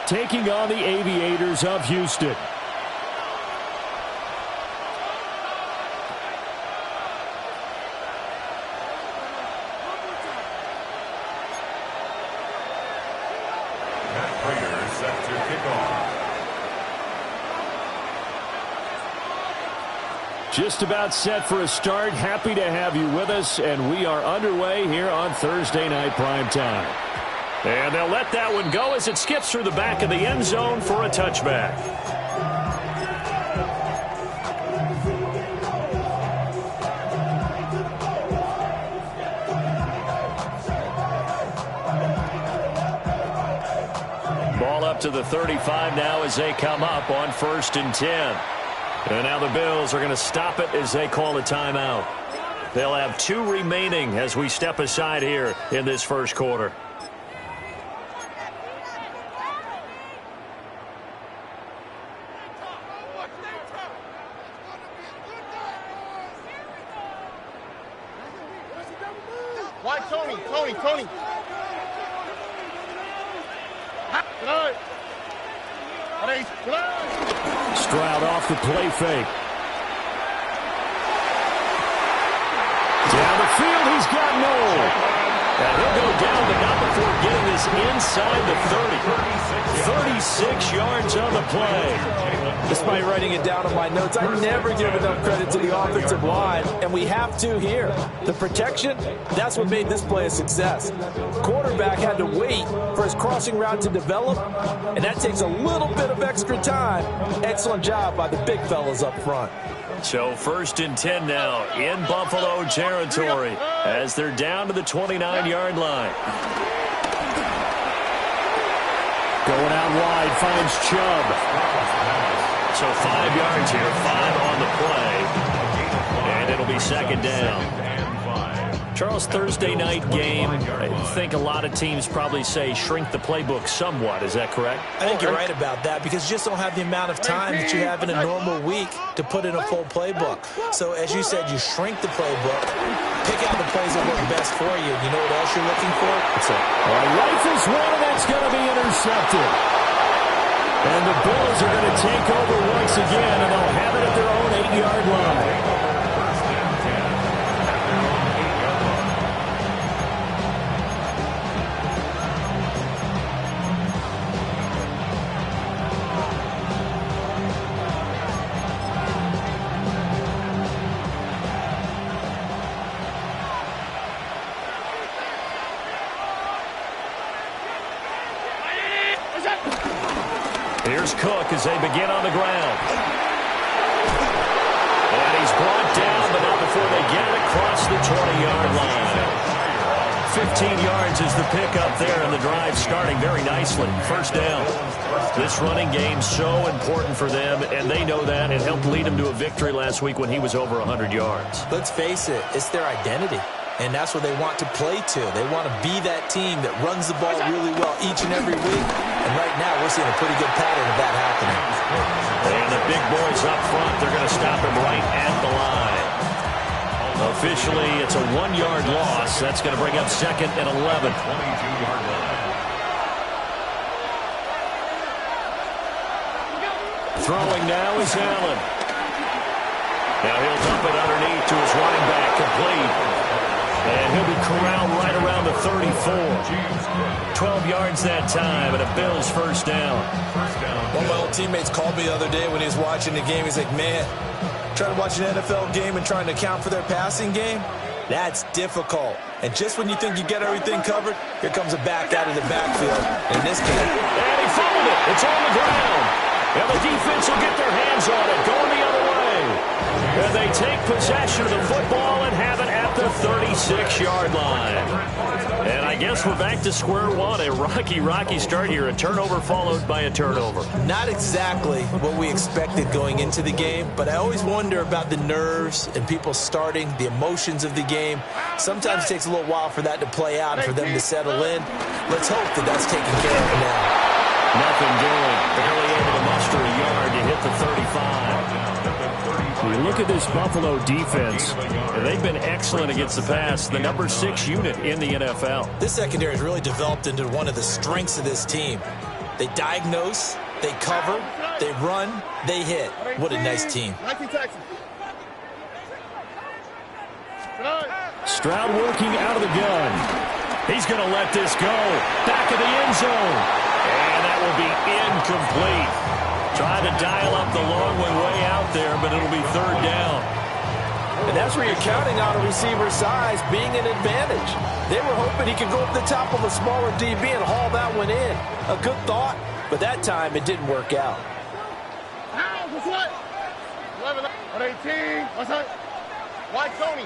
taking on the Aviators of Houston. Just about set for a start. Happy to have you with us, and we are underway here on Thursday Night Primetime. And they'll let that one go as it skips through the back of the end zone for a touchback. Ball up to the 35 now as they come up on 1st and 10. And now the Bills are going to stop it as they call a timeout. They'll have 2 remaining as we step aside here in this first quarter. Why, Tony? Stroud off the play fake. Down the field, he's got Noel. And he'll go down, but not before getting this inside the 30. 36 yards on the play. Despite writing it down on my notes, I never give enough credit to the offensive line, and we have to here. The protection, that's what made this play a success. Quarterback had to wait for his crossing route to develop, and that takes a little bit of extra time. Excellent job by the big fellas up front. So 1st and 10 now in Buffalo territory as they're down to the 29-yard line. Going out wide, finds Chubb. So 5 yards here, 5 on the play. And it'll be 2nd down. Charles, Thursday night game, I think a lot of teams probably say shrink the playbook somewhat. Is that correct? I think you're right about that because you just don't have the amount of time that you have in a normal week to put in a full playbook. So as you said, you shrink the playbook, pick out the plays that work best for you. You know what else you're looking for? Rifles one, and that's going to be intercepted. And the Bills are going to take over once again, and they'll have it at their own 8-yard line. Here's Cook as they begin on the ground. And he's brought down, but not before they get it across the 20-yard line. 15 yards is the pickup there, and the drive starting very nicely. 1st down. This running game so important for them, and they know that. It helped lead them to a victory last week when he was over 100 yards. Let's face it, it's their identity. And that's what they want to play to. They want to be that team that runs the ball really well each and every week. And right now, we're seeing a pretty good pattern of that happening. And the big boys up front, they're going to stop him right at the line. Officially, it's a 1-yard loss. That's going to bring up 2nd and 11. Throwing now is Allen. Now he'll dump it underneath to his running back, complete. And he'll be corralled right around the 34. 12 yards that time, and a Bills 1st down. One of my old teammates called me the other day when he was watching the game. He's like, man, trying to watch an NFL game and trying to account for their passing game, that's difficult. And just when you think you get everything covered, here comes a back out of the backfield. In this case. And he fumbled it. It's on the ground. And the defense will get their hands on it, going the other way. And they take possession of the football and have it at the 36-yard line. And I guess we're back to square one. A rocky start here. A turnover followed by a turnover. Not exactly what we expected going into the game, but I always wonder about the nerves and people starting, the emotions of the game. Sometimes it takes a little while for that to play out and for them to settle in. Let's hope that that's taken care of now. Nothing doing. Barely able to muster a yard to hit the 35. We look at this Buffalo defense, and they've been excellent against the pass, the number 6 unit in the NFL. This secondary has really developed into one of the strengths of this team. They diagnose, they cover, they run, they hit. What a nice team. Stroud working out of the gun. He's going to let this go. Back of the end zone. And that will be incomplete. Trying to dial up the long one way out there, but it'll be third down. And that's where you're counting on a receiver's size being an advantage. They were hoping he could go over the top of a smaller DB and haul that one in. A good thought, but that time it didn't work out. 18. What's that? Why Tony?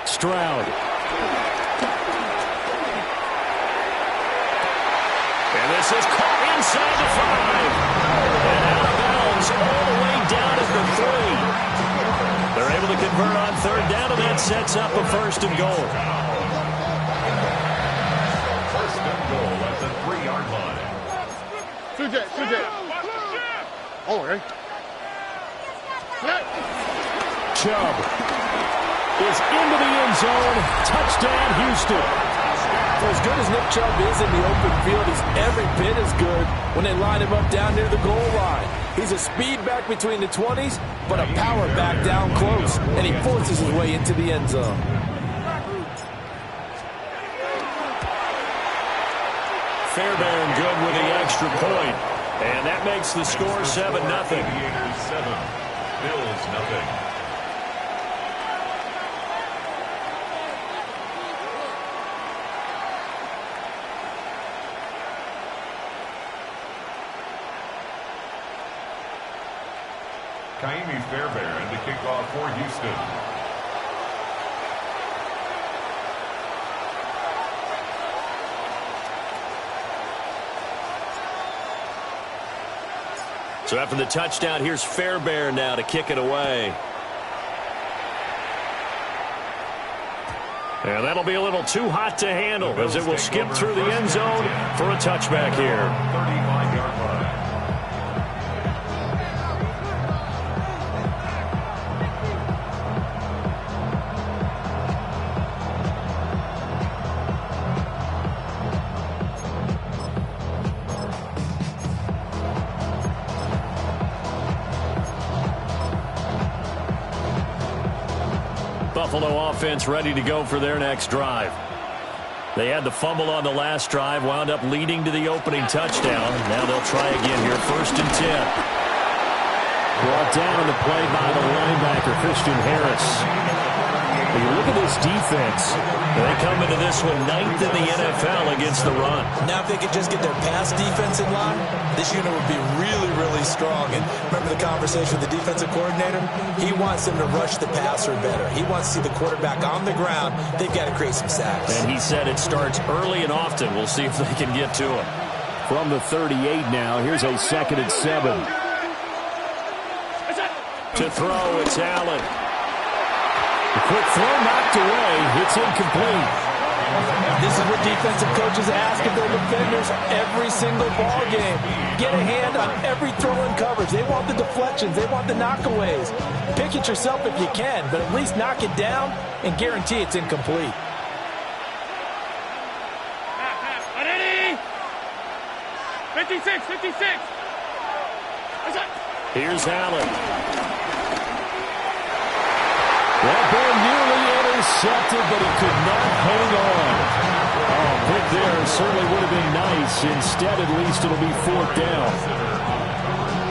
Stroud. And this is caught inside the 5. And out of bounds all the way down at the 3. They're able to convert on third down, and that sets up a first and goal. First and goal at the 3-yard line. 2J. Oh, okay. Chubb is into the end zone. Touchdown, Houston. For as good as Nick Chubb is in the open field, he's every bit as good when they line him up down near the goal line. He's a speed back between the 20s, but a power back down close, and he forces his way into the end zone. Fairbairn good with the extra point. And that makes the score 7-0. Bills nothing. Kaimi Fairbairn to kick off for Houston. So after the touchdown, here's Fairbairn now to kick it away. And that'll be a little too hot to handle as it will skip through the end zone for a touchback here. 35-yard line. Buffalo offense ready to go for their next drive. They had the fumble on the last drive, wound up leading to the opening touchdown. Now they'll try again here, 1st and 10. Brought down on the play by the linebacker, Christian Harris. When you look at this defense, they come into this one 9th in the NFL against the run. Now if they could just get their pass defense in line, this unit would be really, really strong. And remember the conversation with the defensive coordinator? He wants them to rush the passer better. He wants to see the quarterback on the ground. They've got to create some sacks. And he said it starts early and often. We'll see if they can get to him. From the 38 now, here's a 2nd and 7. To throw, it's Allen. The quick throw knocked away. It's incomplete. This is what defensive coaches ask of their defenders every single ball game. Get a hand on every throw in coverage. They want the deflections. They want the knockaways. Pick it yourself if you can, but at least knock it down and guarantee it's incomplete. 56. Here's Allen. That ball nearly intercepted, but he could not hang on. Oh, pick there certainly would have been nice. Instead, at least it'll be 4th down.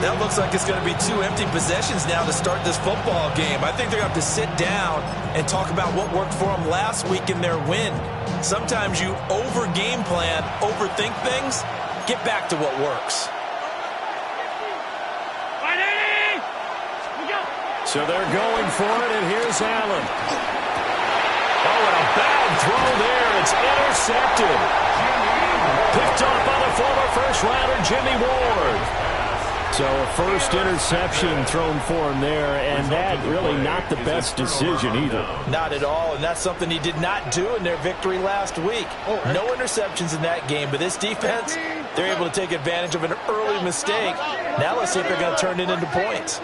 That looks like it's going to be 2 empty possessions now to start this football game. I think they're going to have to sit down and talk about what worked for them last week in their win. Sometimes you over-game plan, overthink things, get back to what works. So they're going for it, and here's Allen. Oh, and a bad throw there. It's intercepted. Picked off by the former first-rounder, Jimmy Ward. So a first interception thrown for him there, and that really not the best decision either. Not at all, and that's something he did not do in their victory last week. No interceptions in that game, but this defense, they're able to take advantage of an early mistake. Now let's see if they're going to turn it into points.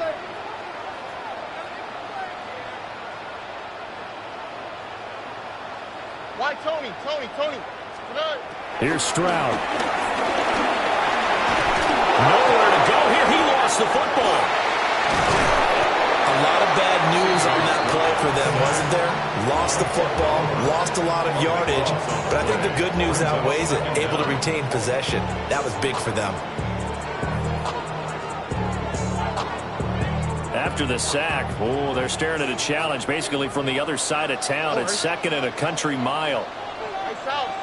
Why Tony? Here's Stroud. Nowhere to go here. He lost the football. A lot of bad news on that play for them, wasn't there? Lost the football, lost a lot of yardage, but I think the good news outweighs it. Able to retain possession. That was big for them. After the sack, oh, they're staring at a challenge basically from the other side of town. It's second and a country mile. Hey, south.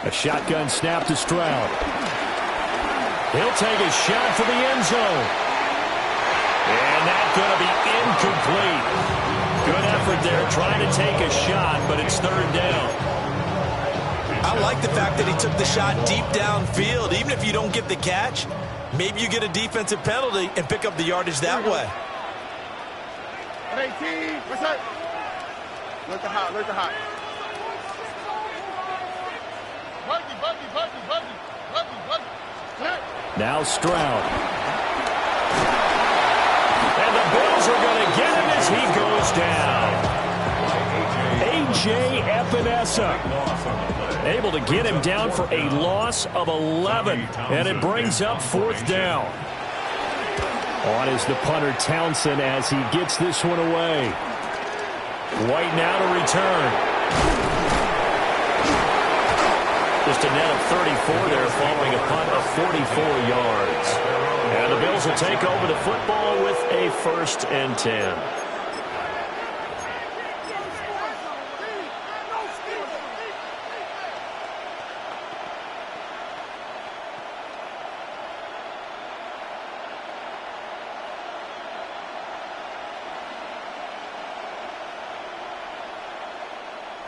A shotgun snap to Stroud. He'll take a shot for the end zone. And that's going to be incomplete. Good effort there trying to take a shot, but it's third down. I like the fact that he took the shot deep downfield. Even if you don't get the catch, maybe you get a defensive penalty and pick up the yardage that way. 18, what's up? Look at hot. Buggy. Now Stroud. And the Bills are going to get him as he goes down. A.J. Epinesa able to get him down for a loss of 11. And it brings up fourth down. On is the punter Townsend as he gets this one away. White now to return. Just a net of 34 there following a punt of 44 yards. And the Bills will take over the football with a 1st and 10.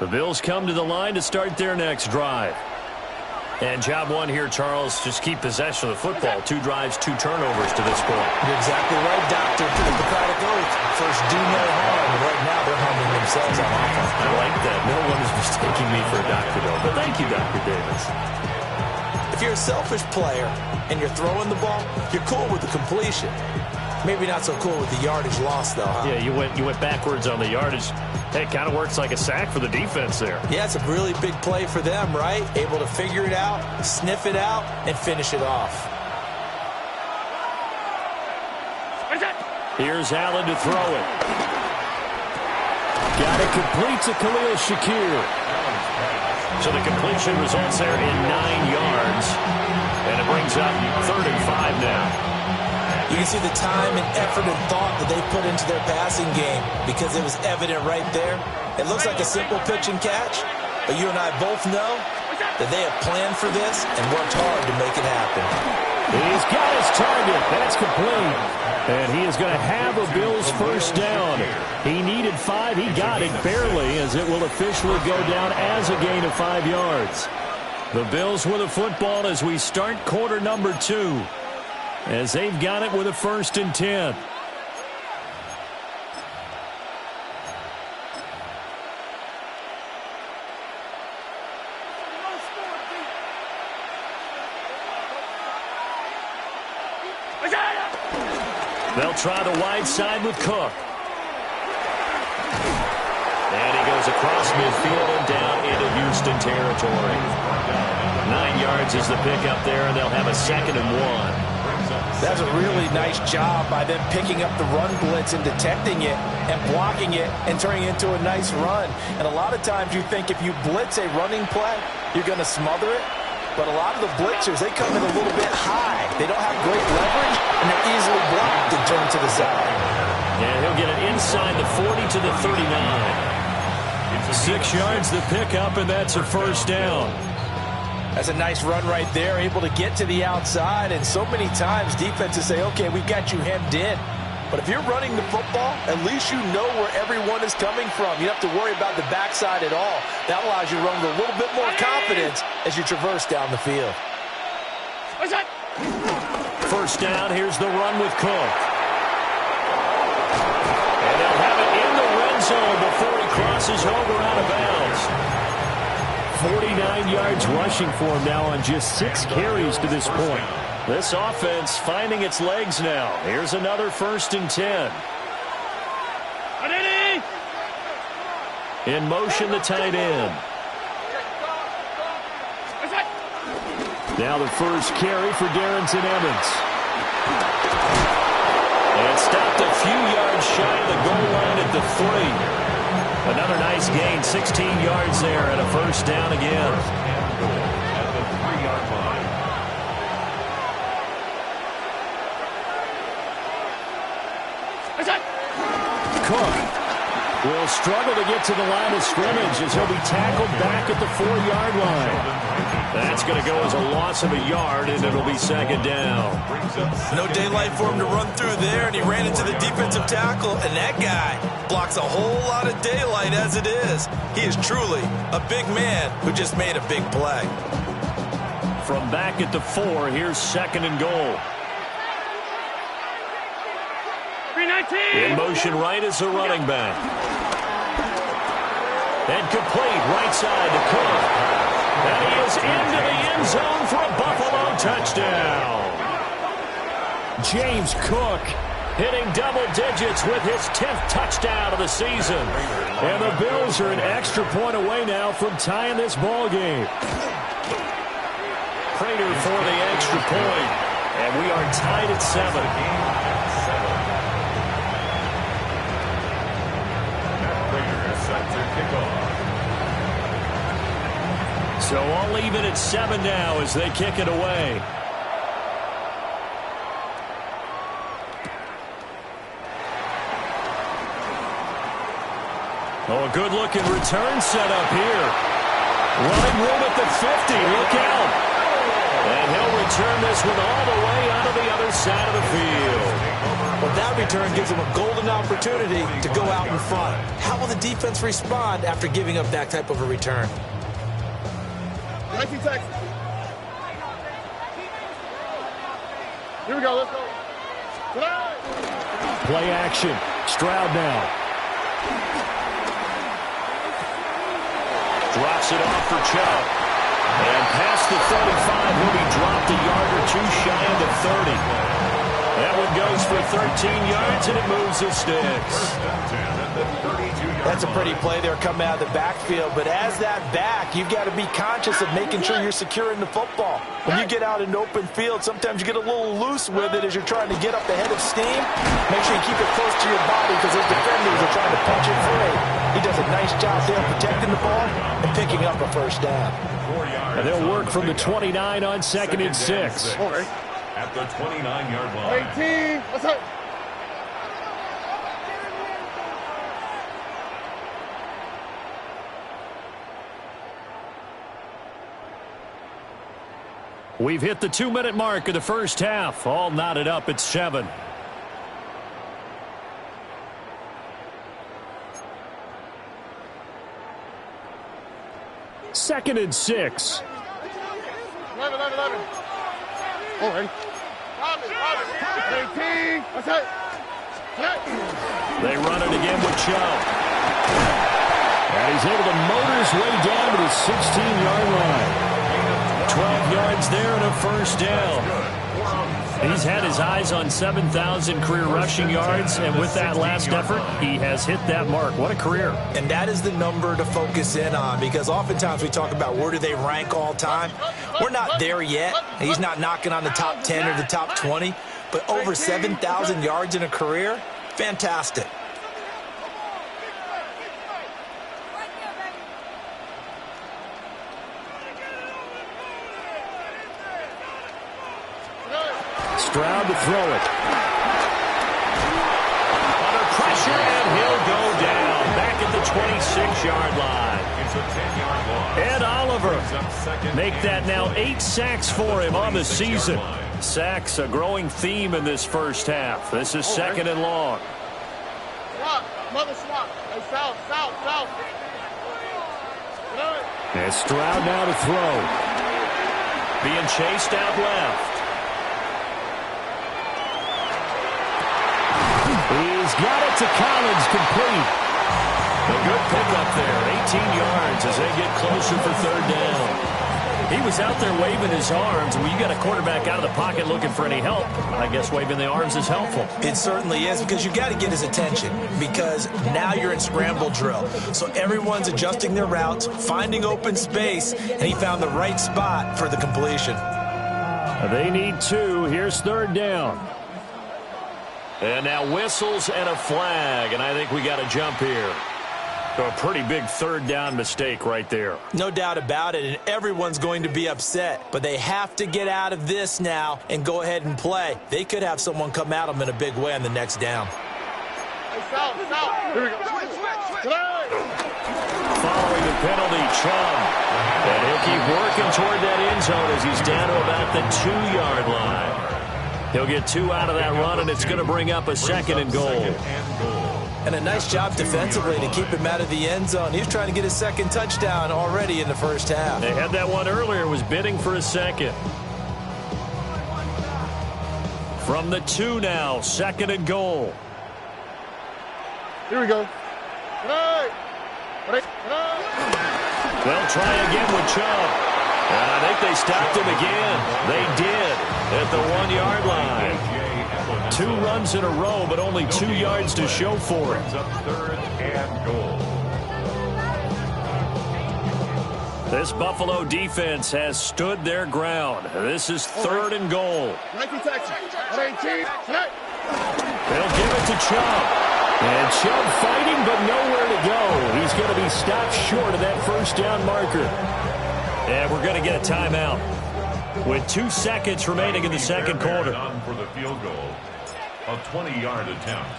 The Bills come to the line to start their next drive. And job one here, Charles, just keep possession of the football. 2 drives, 2 turnovers to this point. You're exactly right, Doctor. To the Hippocratic oath. First, do no harm. And right now, they're harming themselves on offense. I like that. No one is mistaking me for a doctor, though. But thank you, Dr. Davis. If you're a selfish player and you're throwing the ball, you're cool with the completion. Maybe not so cool with the yardage loss, though, huh? Yeah, you went backwards on the yardage. Hey, it kind of works like a sack for the defense there. Yeah, it's a really big play for them, right? Able to figure it out, sniff it out, and finish it off. Here's Allen to throw it. Got it complete to Khalil Shakir. So the completion results there in 9 yards. And it brings up 3rd and 5 now. You can see the time and effort and thought that they put into their passing game because it was evident right there. It looks like a simple pitch and catch, but you and I both know that they have planned for this and worked hard to make it happen. He's got his target. That's complete. And he is going to have a Bills 1st down. He needed 5. He got it barely as it will officially go down as a gain of 5 yards. The Bills with the football as we start quarter number 2. As they've got it with a 1st and 10. They'll try the wide side with Cook. And he goes across midfield and down into Houston territory. 9 yards is the pickup there, and they'll have a 2nd and 1. That's a really nice job by them picking up the run blitz and detecting it and blocking it and turning it into a nice run. And a lot of times you think if you blitz a running play, you're going to smother it. But a lot of the blitzers, they come in a little bit high. They don't have great leverage, and they're easily blocked and turned to the side. And he'll get it inside the 40 to the 39. 6 yards the pickup, and that's a 1st down. That's a nice run right there, able to get to the outside. And so many times defenses say, okay, we've got you hemmed in. But if you're running the football, at least you know where everyone is coming from. You don't have to worry about the backside at all. That allows you to run with a little bit more confidence as you traverse down the field. 1st down, here's the run with Cook. And they'll have it in the red zone before he crosses over out of bounds. 49 yards rushing for him now on just 6 carries to this point. This offense finding its legs now. Here's another 1st and 10. In motion, the tight end. Now the first carry for Darrington Evans. And stopped a few yards shy of the goal line at the 3. Another nice gain, 16 yards there, and a first down again. At the 3-yard line. Cook will struggle to get to the line of scrimmage as he'll be tackled back at the 4-yard line. That's going to go as a loss of a yard, and it'll be second down. No daylight for him to run through there, and he ran into the defensive tackle, and that guy blocks a whole lot of daylight as it is. He is truly a big man who just made a big play. From back at the 4, here's second and goal. In motion right is the running back. And complete right side to Cook. And he is into the end zone for a Buffalo touchdown. James Cook hitting double digits with his 10th touchdown of the season. And the Bills are an extra point away now from tying this ball game. Prater for the extra point. And we are tied at 7. So I'll leave it at 7 now as they kick it away. Oh, a good-looking return set up here. Running room at the 50. Look out. And he'll return this one all the way onto the other side of the field. Well, that return gives him a golden opportunity to go out in front. How will the defense respond after giving up that type of a return? Here we go, let's go. Play action. Stroud now. Drops it off for Chubb. And past the 35, he'll be dropped a yard or two shy of the 30. That one goes for 13 yards, and it moves the sticks. That's a pretty play there coming out of the backfield, but as that back, you've got to be conscious of making sure you're securing the football. When you get out in open field, sometimes you get a little loose with it as you're trying to get up the head of steam. Make sure you keep it close to your body because those defenders are trying to punch it free. He does a nice job there protecting the ball and picking up a first down. And they'll work from the 29 on 2nd and 6. At the 29-yard line. 18, what's up? We've hit the 2-minute mark of the first half. All knotted up at 7. Second and 6. 11. Oh, ready? 18, what's up? They run it again with Chubb. And he's able to motor his way down to the 16-yard line. 12 yards there and a first down. He's had his eyes on 7,000 career rushing yards, and with that last effort, he has hit that mark. What a career. And that is the number to focus in on, because oftentimes we talk about where do they rank all time. We're not there yet. He's not knocking on the top 10 or the top 20, but over 7,000 yards in a career, fantastic. Stroud to throw it. Under pressure, and he'll go down. Back at the 26-yard line. It's a 10-yard loss. Ed Oliver make that now 8 sacks for him on the season. Sacks a growing theme in this first half. This is second and long. Swap, mother swap. Hey, south. And Stroud now to throw. Being chased out left. He's got it to Collins, complete. A good pickup there, 18 yards as they get closer for third down. He was out there waving his arms. When you got a quarterback out of the pocket looking for any help, I guess waving the arms is helpful. It certainly is, because you got to get his attention, because now you're in scramble drill. So everyone's adjusting their routes, finding open space, and he found the right spot for the completion. They need 2. Here's 3rd down. And now whistles and a flag, and I think we got a jump here. So a pretty big 3rd down mistake right there. No doubt about it, and everyone's going to be upset. But they have to get out of this now and go ahead and play. They could have someone come at them in a big way on the next down. Hey, Sal. Here we go. Switch. Following the penalty, Chubb. And he'll keep working toward that end zone as he's down to about the 2-yard line. He'll get 2 out of that run, and it's going to bring up a 2nd and goal. And a nice job defensively to keep him out of the end zone. He was trying to get his 2nd touchdown already in the first half. They had that one earlier, was bidding for a 2nd. From the 2 now, 2nd and goal. Here we go. They'll try again with Chubb. And I think they stopped him again. They did at the 1-yard line. 2 runs in a row, but only 2 yards to show for it. 3rd and goal. This Buffalo defense has stood their ground. This is 3rd and goal. They'll give it to Chubb. And Chubb fighting, but nowhere to go. He's going to be stopped short of that 1st down marker. And we're going to get a timeout with 2 seconds remaining in the 2nd quarter. On for the field goal. A 20-yard attempt.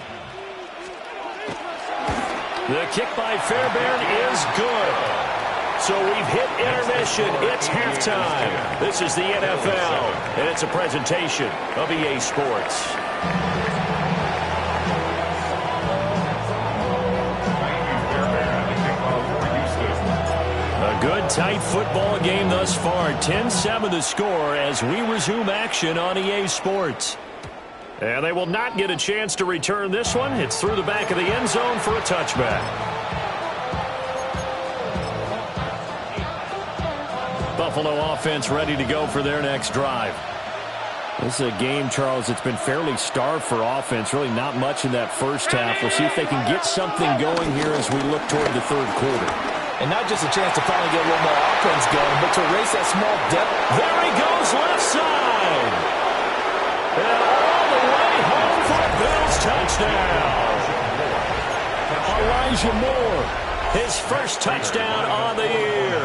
The kick by Fairbairn is good. So we've hit intermission. It's halftime. This is the NFL, and it's a presentation of EA Sports. A good, tight football game thus far. 10-7 the score as we resume action on EA Sports. And they will not get a chance to return this one. It's through the back of the end zone for a touchback. Buffalo offense ready to go for their next drive. This is a game, Charles, that's been fairly starved for offense. Really not much in that first half. We'll see if they can get something going here as we look toward the 3rd quarter. And not just a chance to finally get a little more offense going, but to erase that small depth. There he goes, left side. And all the way home for a Bills touchdown. Elijah Moore, his first touchdown on the year.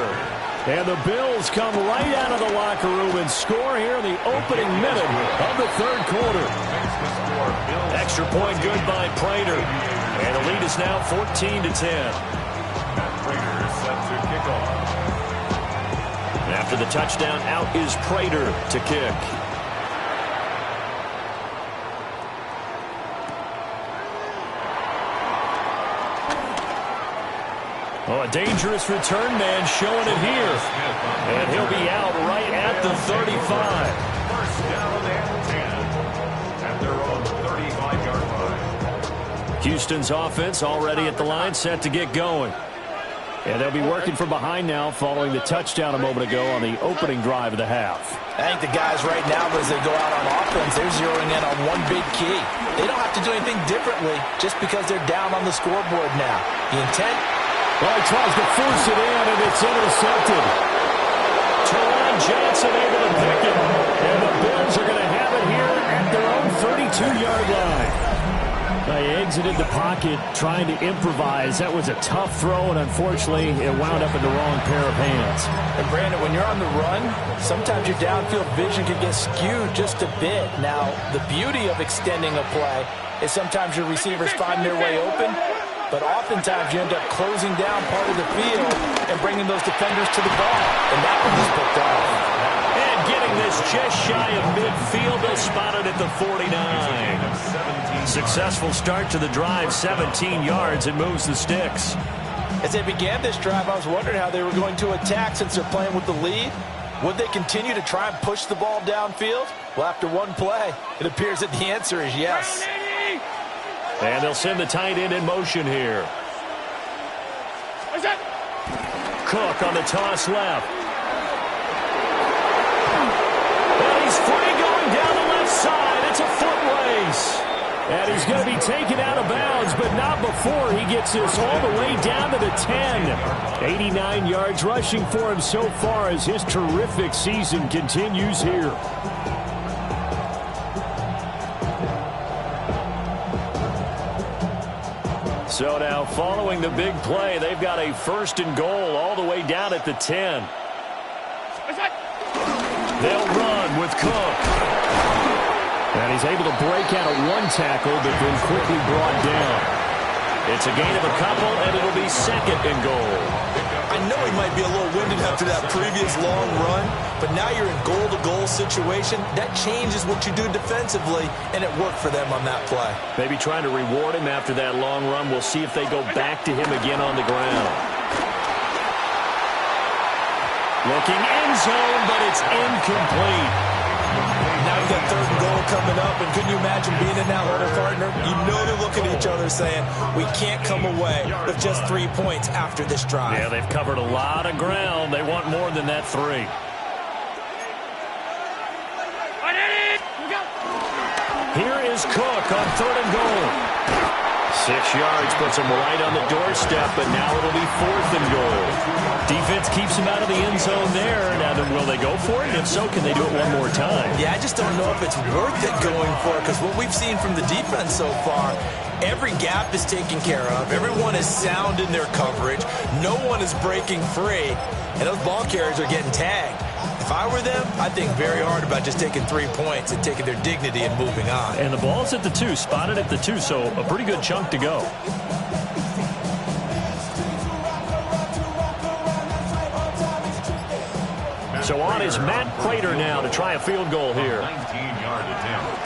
And the Bills come right out of the locker room and score here in the opening minute of the 3rd quarter. Extra point good by Prater. And the lead is now 14-10. After the touchdown, out is Prater to kick. Oh, a dangerous return man showing it here. And he'll be out right at the 35. First down and 10 at their own 35-yard line. Houston's offense already at the line, set to get going. And they'll be working from behind now following the touchdown a moment ago on the opening drive of the half. I think the guys right now, as they go out on offense, they're zeroing in on one big key. They don't have to do anything differently just because they're down on the scoreboard now. The intent? Well, he tries to force it in, and it's intercepted. Teron Johnson able to pick it. And the Bills are going to have it here at their own 32-yard line. They exited the pocket trying to improvise. That was a tough throw, and unfortunately, it wound up in the wrong pair of hands. And Brandon, when you're on the run, sometimes your downfield vision can get skewed just a bit. Now, the beauty of extending a play is sometimes your receivers find their way open, but oftentimes you end up closing down part of the field and bringing those defenders to the ball. And that one was picked off. And getting this just shy of midfield, they'll spot it at the 49. Successful start to the drive, 17 yards, and moves the sticks. As they began this drive, I was wondering how they were going to attack since they're playing with the lead. Would they continue to try and push the ball downfield? Well, after one play, it appears that the answer is yes. And they'll send the tight end in motion here. Cook on the toss left. is free going down the left side. It's a foot race. And he's going to be taken out of bounds, but not before he gets this all the way down to the 10. 89 yards rushing for him so far as his terrific season continues here. So now following the big play, they've got a 1st and goal all the way down at the 10. They'll run with Cook. And he's able to break out of one tackle, but then quickly brought down. It's a gain of a couple, and it'll be 2nd and goal. I know he might be a little winded after that previous long run, but now you're in goal-to-goal situation. That changes what you do defensively, and it worked for them on that play. Maybe trying to reward him after that long run. We'll see if they go back to him again on the ground. Looking end zone, but it's incomplete. Now you got 3rd and goal coming up, and can you imagine being in that huddle, partner? You know they're looking at each other saying, we can't come away with just 3 points after this drive. Yeah, they've covered a lot of ground. They want more than that 3. Here is Cook on 3rd and goal. 6 yards puts him right on the doorstep, but now it'll be 4th and goal. Defense keeps him out of the end zone there. Now then, will they go for it? If so, can they do it one more time? Yeah, I just don't know if it's worth it going for it, because what we've seen from the defense so far, every gap is taken care of. Everyone is sound in their coverage. No one is breaking free, and those ball carriers are getting tagged. If I were them, I'd think very hard about just taking 3 points and taking their dignity and moving on. And the ball's at the 2, spotted at the 2, so a pretty good chunk to go. So on is Matt Prater now to try a field goal here. 19-yard attempt.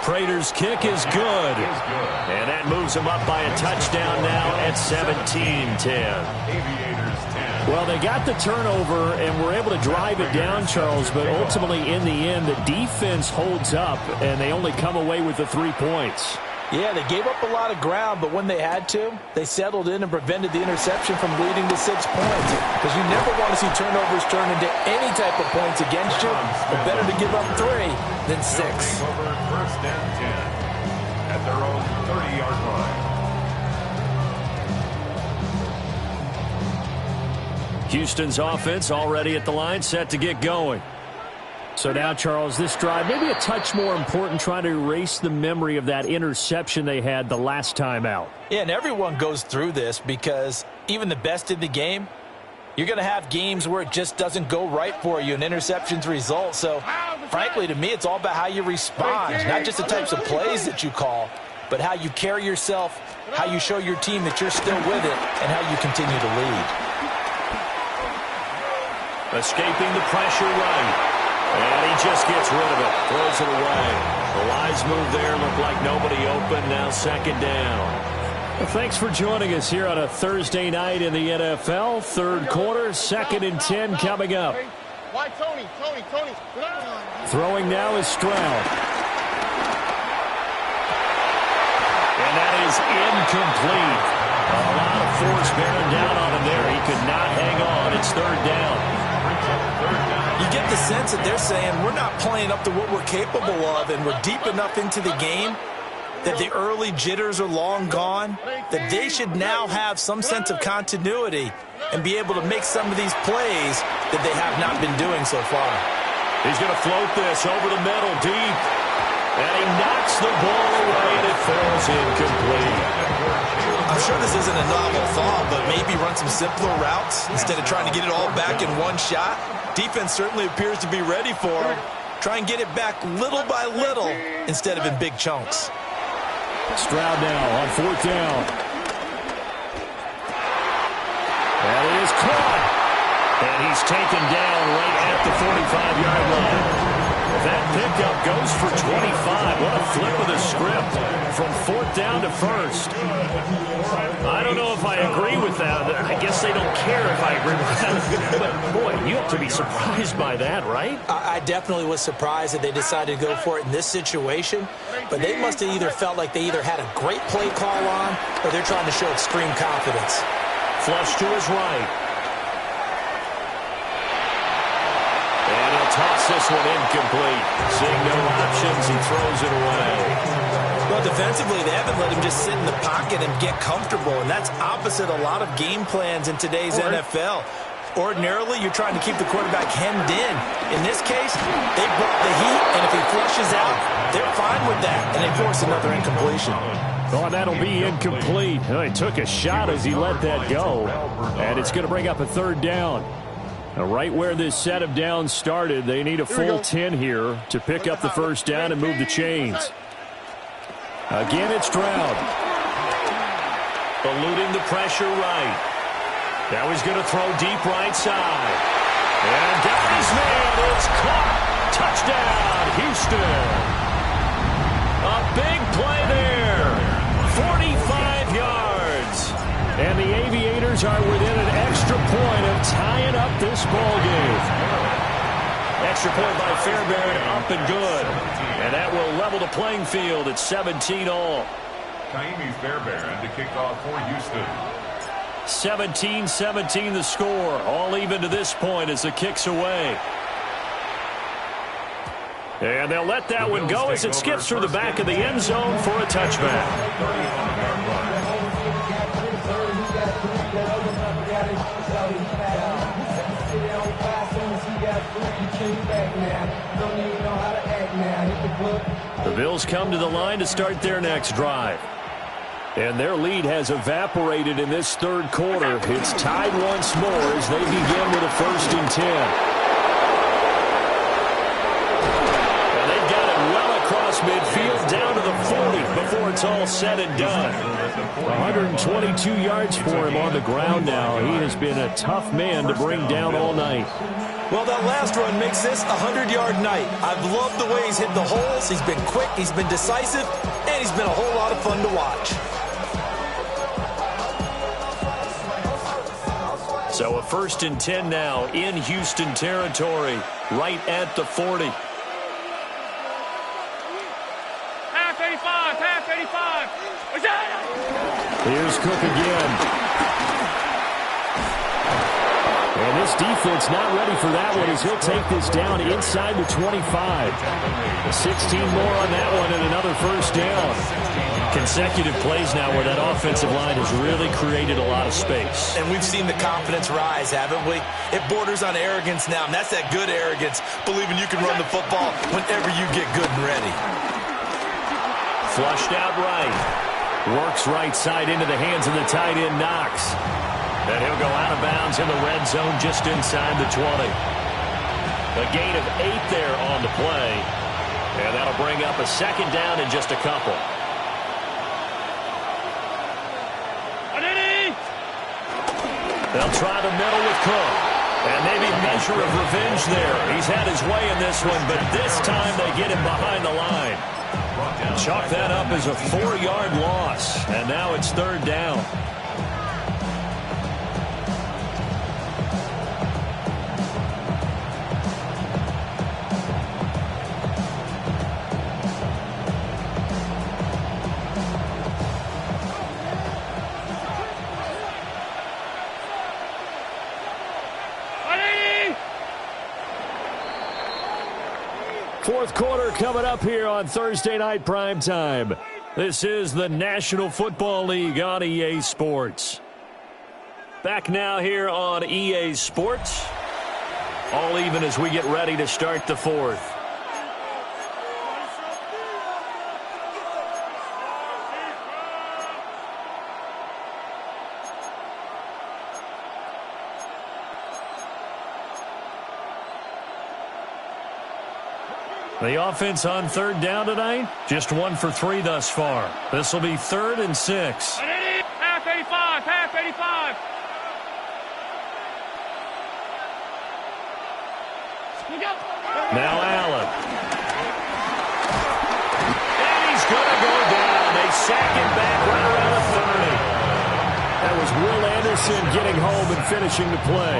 Prater's kick is good. And that moves him up by a touchdown now at 17-10. Well, they got the turnover and were able to drive it down, Charles, but ultimately in the end, the defense holds up, and they only come away with the 3 points. Yeah, they gave up a lot of ground, but when they had to, they settled in and prevented the interception from leading to 6 points. Because you never want to see turnovers turn into any type of points against you, but better to give up 3 than 6. 1st and 10 at their own 30-yard line. Houston's offense already at the line, set to get going. So now, Charles, this drive, maybe a touch more important, trying to erase the memory of that interception they had the last time out. Yeah, and everyone goes through this because even the best in the game, you're going to have games where it just doesn't go right for you and interceptions result. So, frankly, to me, it's all about how you respond, not just the types of plays that you call, but how you carry yourself, how you show your team that you're still with it, and how you continue to lead. Escaping the pressure right. And he just gets rid of it. Throws it away. The wise move there. Looked like nobody open. Now 2nd down. Well, thanks for joining us here on a Thursday night in the NFL. 3rd quarter, 2nd and 10 coming up. Why Tony? Throwing now is Stroud. And that is incomplete. A lot of force bearing down on him there. He could not hang on. It's 3rd down. You get the sense that they're saying we're not playing up to what we're capable of, and we're deep enough into the game that the early jitters are long gone, that they should now have some sense of continuity and be able to make some of these plays that they have not been doing so far. He's going to float this over the middle deep. And he knocks the ball away, and it falls incomplete. I'm sure this isn't a novel thought, but maybe run some simpler routes instead of trying to get it all back in one shot. Defense certainly appears to be ready for him. Try and get it back little by little instead of in big chunks. Stroud now on 4th down. That is caught. And he's taken down right at the 45-yard line. That pickup goes for 25. What a flip of the script from 4th down to 1st. I don't know if I agree with that. I guess they don't care if I agree with that. But, boy, you have to be surprised by that, right? I definitely was surprised that they decided to go for it in this situation. But they must have either felt like they either had a great play call on or they're trying to show extreme confidence. Flush to his right. And he'll toss this one incomplete. Seeing no options, he throws it away. Well, defensively, they haven't let him just sit in the pocket and get comfortable, and that's opposite a lot of game plans in today's NFL. Ordinarily, you're trying to keep the quarterback hemmed in. In this case, they brought the heat, and if he flushes out, they're fine with that, and they force another incompletion. Oh, that'll be incomplete. He took a shot as he let that go, and it's going to bring up a third down. Now, right where this set of downs started, they need a full 10 here to pick up the first down and move the chains. Again, it's Stroud. Eluding the pressure right. Now he's going to throw deep right side. And Gary's man is caught. Touchdown, Houston. A big play there. 45 yards. And the Aviators are within an extra point of tying up this ball game. Extra point by Fairbairn, up and good. And that will level the playing field at 17-all. Kaimi Fairbairn to kick off for Houston. 17-17 the score. All even to this point as the kick's away. And they'll let that one go as it skips through the back of the end zone for a touchback. The Bills come to the line to start their next drive. And their lead has evaporated in this third quarter. It's tied once more as they begin with a 1st and 10. And they've got it well across midfield down to the 40 before it's all said and done. 122 yards for him on the ground now. He has been a tough man to bring down all night. Well, that last run makes this a 100-yard night. I've loved the way he's hit the holes. He's been quick, he's been decisive, and he's been a whole lot of fun to watch. So a 1st and 10 now in Houston territory, right at the 40. Half 85, half 85. Here's Cook again. And this defense not ready for that one as he'll take this down inside the 25. 16 more on that one and another first down. Consecutive plays now where that offensive line has really created a lot of space. And we've seen the confidence rise, haven't we? It borders on arrogance now, and that's that good arrogance, believing you can run the football whenever you get good and ready. Flushed out right. Works right side into the hands of the tight end, Knox. And he'll go out of bounds in the red zone just inside the 20. A gain of 8 there on the play. And that'll bring up a 2nd down in just a couple. They'll try the middle with Cook. And maybe a measure of revenge there. He's had his way in this one, but this time they get him behind the line. Chalk that up as a 4-yard loss. And now it's 3rd down. Fourth quarter coming up here on Thursday Night Primetime. This is the National Football League on EA Sports. Back now here on EA Sports. All even as we get ready to start the fourth. The offense on 3rd down tonight, just 1 for 3 thus far. This will be 3rd and 6. Half 85, half 85. Now Allen. And he's going to go down. They sack him back right around the 30. That was Will Anderson getting home and finishing the play.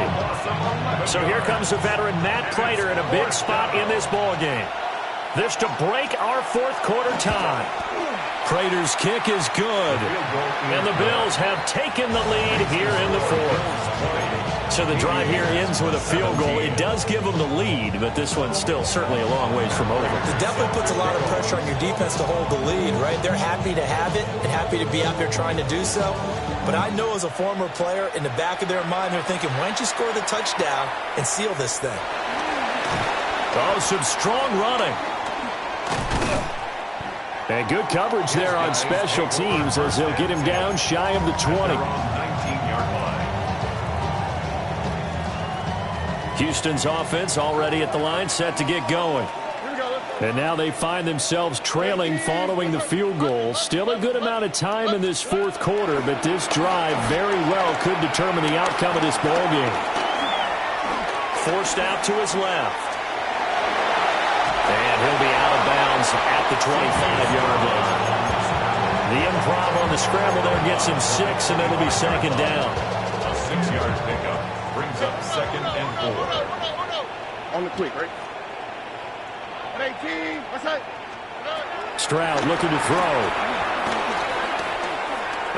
So here comes the veteran Matt Prater in a big spot in this ball game. This to break our fourth quarter tie. Prater's kick is good. And the Bills have taken the lead here in the fourth. So the drive here ends with a field goal. It does give them the lead, but this one's still certainly a long ways from over. It definitely puts a lot of pressure on your defense to hold the lead, right? They're happy to have it and happy to be out there trying to do so. But I know as a former player, in the back of their mind, they're thinking, why don't you score the touchdown and seal this thing? Oh, some strong running. And good coverage there on special teams as they'll get him down shy of the 20. 19-yard line. Houston's offense already at the line, set to get going. And now they find themselves trailing following the field goal. Still a good amount of time in this fourth quarter, but this drive very well could determine the outcome of this ballgame. Forced out to his left. And he'll be out of bounds at the 25-yard line. The improv on the scramble there gets him 6, and it'll be second down. A 6-yard pickup brings up 2nd and 4. On the quick, right? 18, what's that? Stroud looking to throw.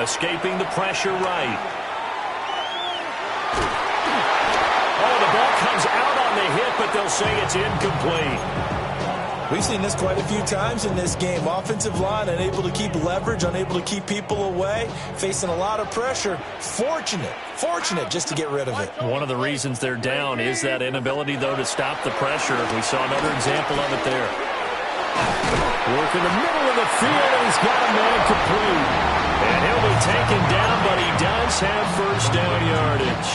Escaping the pressure right. Oh, the ball comes out on the hit, but they'll say it's incomplete. We've seen this quite a few times in this game. Offensive line unable to keep leverage, unable to keep people away, facing a lot of pressure. Fortunate just to get rid of it. One of the reasons they're down is that inability, though, to stop the pressure. We saw another example of it there. Work in the middle of the field, and he's got a man complete. And he'll be taken down, but he does have first down yardage.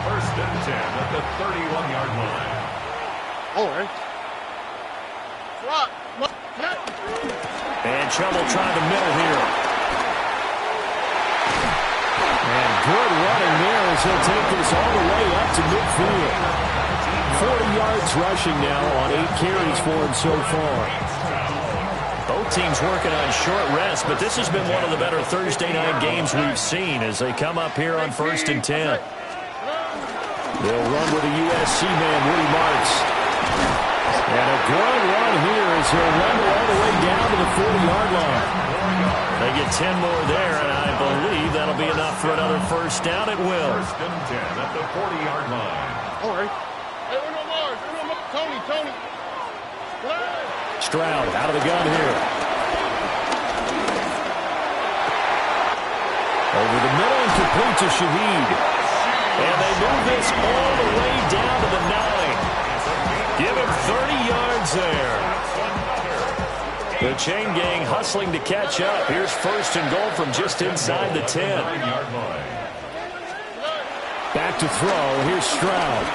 1st and 10 at the 31-yard line. All right. And trouble trying to middle here. And good running there as he'll take this all the way up to midfield. 40 yards rushing now on 8 carries for him so far. Both teams working on short rest, but this has been one of the better Thursday night games we've seen as they come up here on 1st and 10. They'll run with a USC man, Woody Marks. And a good run here as he'll run all the way down to the 40-yard line. They get 10 more there, and I believe that'll be enough for another first down. It will. 1st and 10 at the 40-yard line. All right. Hey, no more. Tony. Stroud out of the gun here. Over the middle and complete to Shaheed. And they move this all the way down to the 9. Give him 30 yards there. The chain gang hustling to catch up. Here's 1st and goal from just inside the 10. Back to throw. Here's Stroud.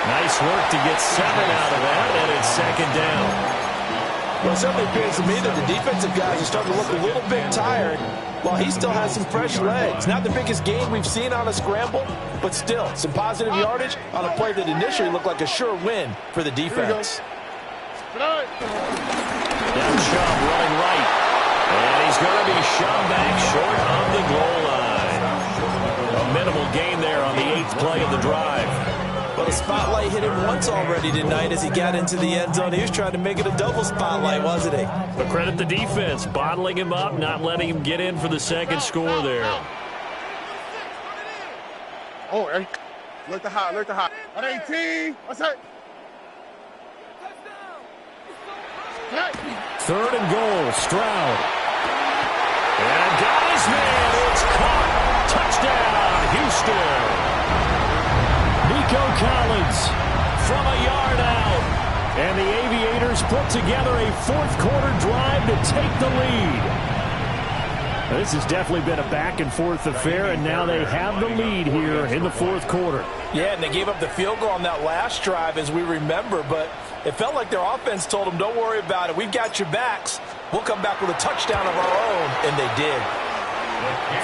Nice work to get 7 out of that, and it's 2nd down. Well, it certainly appears to me that the defensive guys are starting to look a little bit tired while he still has some fresh legs. Not the biggest gain we've seen on a scramble, but still some positive yardage on a play that initially looked like a sure win for the defense. Now Chubb running right. And he's going to be shoved back short of the goal line. A minimal gain there on the 8th play of the drive. Well, the spotlight hit him once already tonight as he got into the end zone. He was trying to make it a double spotlight, wasn't he? But credit the defense, bottling him up, not letting him get in for the second score there. All right. Look to high. 18, what's that? 3rd and goal, Stroud. And got his man. It's caught. Touchdown, Houston. Nico Collins from a yard out. And the Aviators put together a 4th quarter drive to take the lead. This has definitely been a back-and-forth affair, and now they have the lead here in the 4th quarter. Yeah, and they gave up the field goal on that last drive, as we remember, but it felt like their offense told them, don't worry about it. We've got your backs. We'll come back with a touchdown of our own, and they did.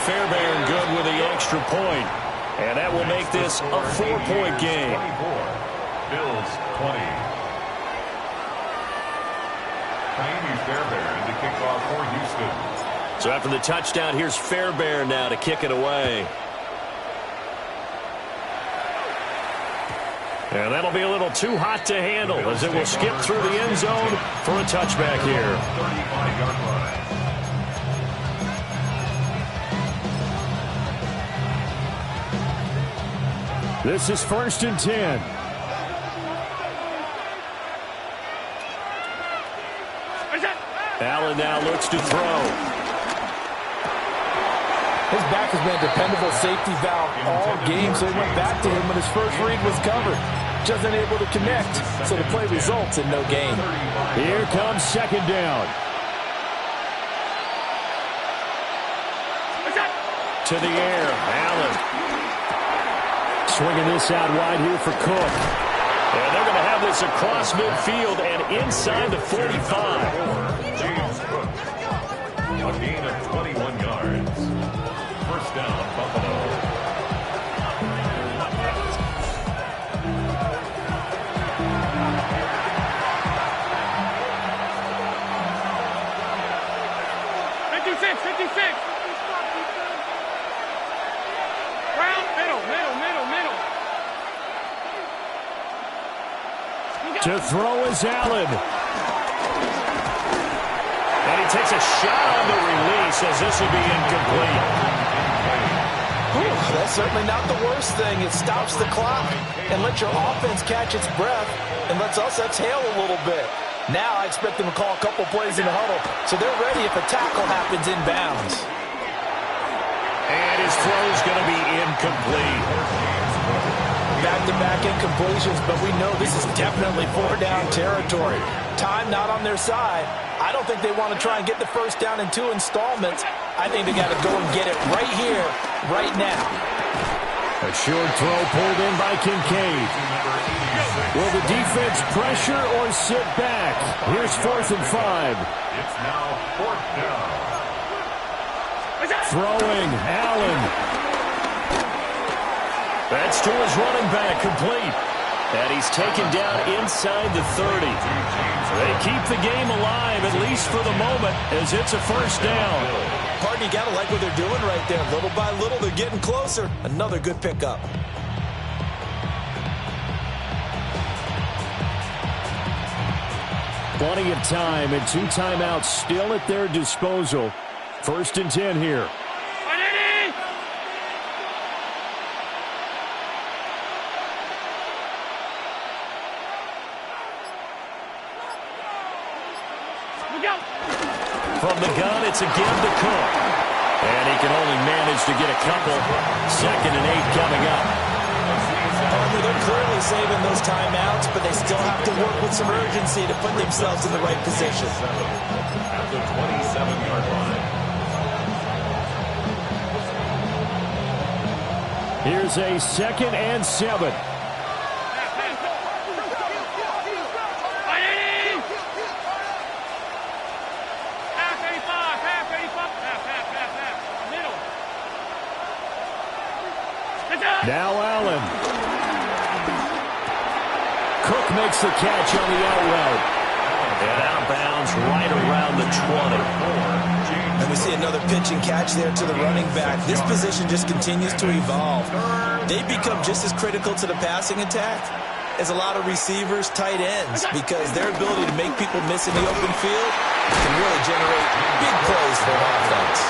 Fairbairn good with the extra point, and that will make this a 4-point game. 24, Bills 20. Jaime Fairbairn to kick off for Houston. So after the touchdown, here's Fairbairn now to kick it away. And that'll be a little too hot to handle as it will skip through the end zone for a touchback here. 35-yard line. This is 1st and 10. Allen now looks to throw. His back has been a dependable safety valve all game, so he went back to him when his first read was covered. Just unable to connect, so the play results in no gain. Here comes 2nd down. To the air, Allen. Swinging this out wide here for Cook. And they're going to have this across midfield and inside the 45. James Cook. A gain of 21 yards. 1st down, Buffalo. To throw is Allen. And he takes a shot on the release as this will be incomplete. That's certainly not the worst thing. It stops the clock and lets your offense catch its breath and lets us exhale a little bit. Now I expect them to call a couple plays in the huddle, so they're ready if a tackle happens inbounds. And his throw is going to be incomplete. Back-to-back incompletions, but we know this is definitely 4-down territory. Time not on their side. I don't think they want to try and get the 1st down in 2 installments. I think they got to go and get it right here, right now. A short throw pulled in by Kincaid. Will the defense pressure or sit back? Here's 4th and 5. It's now 4th down. Throwing, Allen. That's to his running back, complete. And he's taken down inside the 30. They keep the game alive, at least for the moment, as it's a 1st down. Pardon, you got to like what they're doing right there. Little by little, they're getting closer. Another good pickup. Plenty of time and 2 timeouts still at their disposal. 1st and 10 here. From the gun, it's a give to Cook. And he can only manage to get a couple. 2nd and 8 coming up. They're clearly saving those timeouts, but they still have to work with some urgency to put themselves in the right position. At the 27-yard line. Here's a 2nd and 7. Now Allen. Cook makes the catch on the out route. And out of bounds right around the 20. And we see another pitch and catch there to the running back. This position just continues to evolve. They become just as critical to the passing attack as a lot of receivers, tight ends, because their ability to make people miss in the open field can really generate big plays for an offense.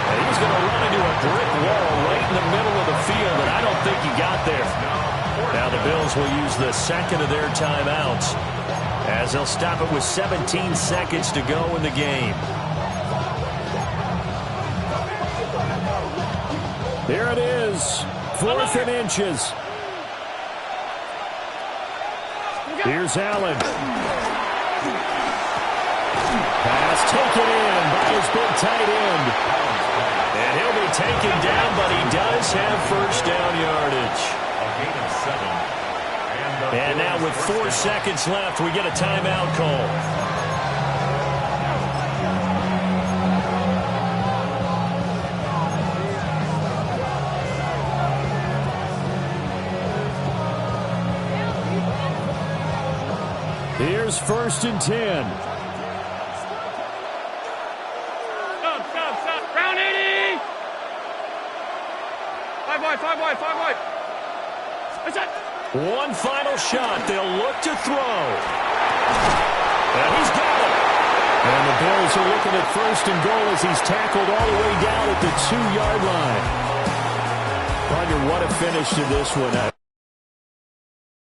And he was going to run into a brick wall right in the middle of the field, and I don't think he got there. Now the Bills will use the 2nd of their timeouts as they'll stop it with 17 seconds to go in the game. Here it is, 4th and inches. Here's Allen. Pass taken in by his big tight end. And he'll be taken down, but he does have 1st down yardage. A gain of 7. And now with 4 seconds left, we get a timeout call. Here's 1st and 10. Stop. Round 80. 5 wide. What's that? One final shot. They'll look to throw. And he's got it. And the Bills are looking at 1st and goal as he's tackled all the way down at the 2-yard line. Wonder what a finish to this one.